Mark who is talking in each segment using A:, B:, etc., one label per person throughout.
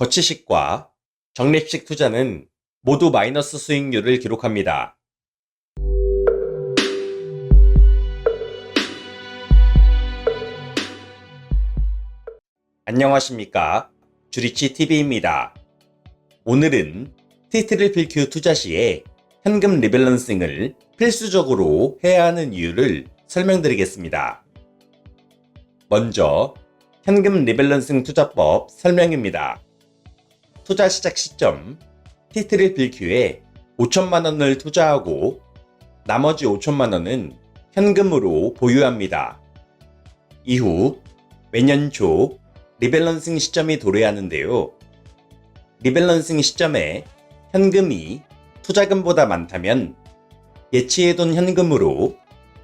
A: 거치식과 적립식 투자는 모두 마이너스 수익률을 기록합니다. 안녕하십니까, 주리치TV입니다. 오늘은 T+Q 투자 시에 현금 리밸런싱을 필수적으로 해야 하는 이유를 설명드리겠습니다. 먼저 현금 리밸런싱 투자법 설명입니다. 투자 시작 시점 T+Q에 5천만원을 투자하고 나머지 5천만원은 현금으로 보유합니다. 이후 매년 초 리밸런싱 시점이 도래하는데요. 리밸런싱 시점에 현금이 투자금보다 많다면 예치해둔 현금으로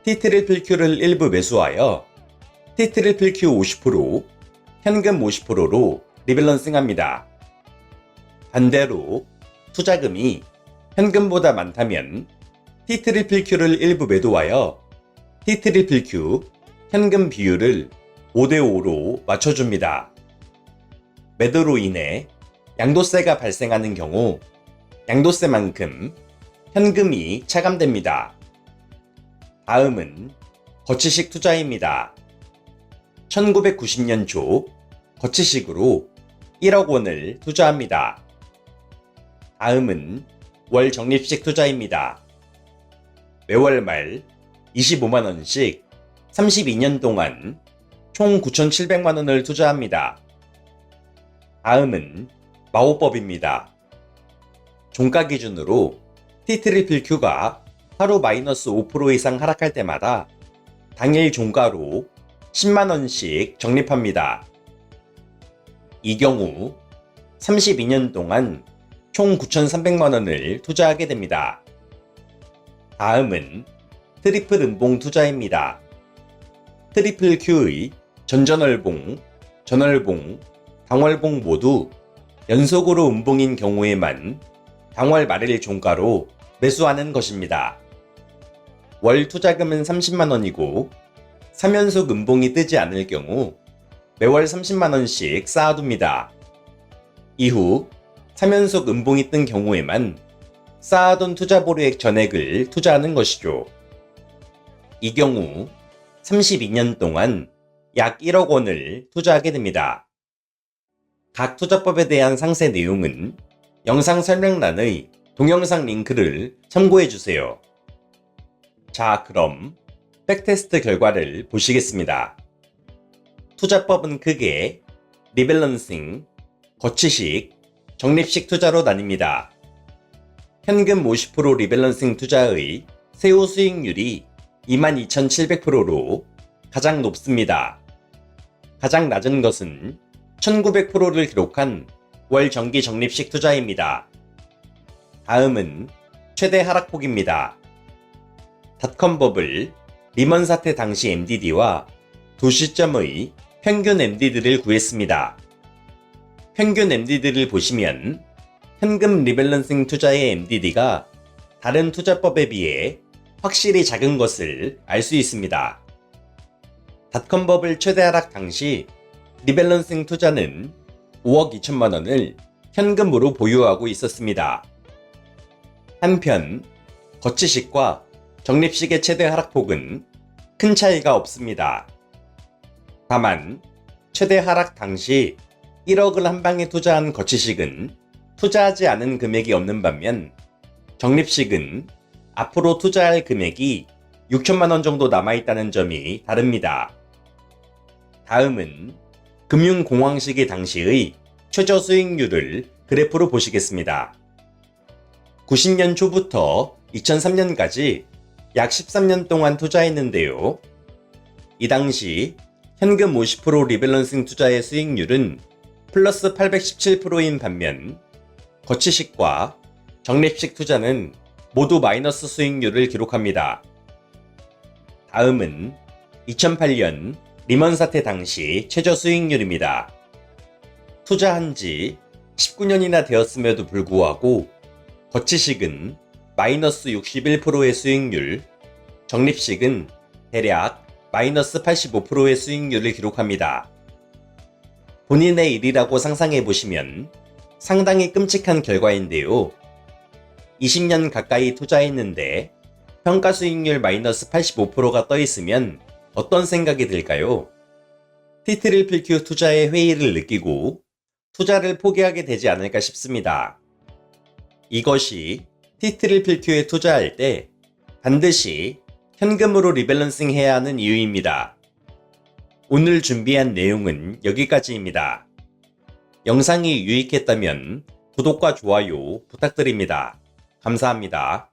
A: T+Q를 일부 매수하여 T+Q 50%, 현금 50%로 리밸런싱합니다. 반대로 투자금이 현금보다 많다면 T+Q를 일부 매도하여 T+Q 현금 비율을 5대5로 맞춰줍니다. 매도로 인해 양도세가 발생하는 경우 양도세만큼 현금이 차감됩니다. 다음은 거치식 투자입니다. 1990년 초 거치식으로 1억 원을 투자합니다. 다음은 월 적립식 투자입니다. 매월 말 25만원씩 32년 동안 총 9,700만원을 투자합니다. 다음은 마호법입니다. 종가 기준으로 T+Q가 하루 마이너스 5% 이상 하락할 때마다 당일 종가로 10만원씩 적립합니다. 이 경우 32년 동안 총 9,300만원을 투자하게 됩니다. 다음은 트리플 음봉 투자입니다. Q의 전전월봉, 전월봉, 당월봉 모두 연속으로 음봉인 경우에만 당월 말일 종가로 매수하는 것입니다. 월 투자금은 30만원이고 3연속 음봉이 뜨지 않을 경우 매월 30만원씩 쌓아둡니다. 이후 3연속 음봉이 뜬 경우에만 쌓아둔 투자 보류액 전액을 투자하는 것이죠. 이 경우 32년 동안 약 1억 원을 투자하게 됩니다. 각 투자법에 대한 상세 내용은 영상 설명란의 동영상 링크를 참고해주세요. 자, 그럼 백테스트 결과를 보시겠습니다. 투자법은 크게 리밸런싱, 거치식, 적립식 투자로 나뉩니다. 현금 50% 리밸런싱 투자의 세후 수익률이 22,700%로 가장 높습니다. 가장 낮은 것은 1,900%를 기록한 월 정기 적립식 투자입니다. 다음은 최대 하락폭입니다. 닷컴버블, 리먼 사태 당시 MDD와 도시점의 평균 MDD를 구했습니다. 평균 MDD를 보시면 현금 리밸런싱 투자의 MDD가 다른 투자법에 비해 확실히 작은 것을 알 수 있습니다. 닷컴버블 최대 하락 당시 리밸런싱 투자는 5억 2천만원을 현금으로 보유하고 있었습니다. 한편 거치식과 적립식의 최대 하락폭은 큰 차이가 없습니다. 다만 최대 하락 당시 1억을 한 방에 투자한 거치식은 투자하지 않은 금액이 없는 반면 적립식은 앞으로 투자할 금액이 6천만원 정도 남아있다는 점이 다릅니다. 다음은 금융공황 시기 당시의 최저 수익률을 그래프로 보시겠습니다. 90년 초부터 2003년까지 약 13년 동안 투자했는데요. 이 당시 현금 50% 리밸런싱 투자의 수익률은 플러스 817%인 반면 거치식과 적립식 투자는 모두 마이너스 수익률을 기록합니다. 다음은 2008년 리먼 사태 당시 최저 수익률입니다. 투자한 지 19년이나 되었음에도 불구하고 거치식은 마이너스 61%의 수익률, 적립식은 대략 마이너스 85%의 수익률을 기록합니다. 본인의 일이라고 상상해 보시면 상당히 끔찍한 결과인데요. 20년 가까이 투자했는데 평가 수익률 마이너스 85%가 떠 있으면 어떤 생각이 들까요? 티트리플 투자의 회의를 느끼고 투자를 포기하게 되지 않을까 싶습니다. 이것이 티트리플에 투자할 때 반드시 현금으로 리밸런싱 해야 하는 이유입니다. 오늘 준비한 내용은 여기까지입니다. 영상이 유익했다면 구독과 좋아요 부탁드립니다. 감사합니다.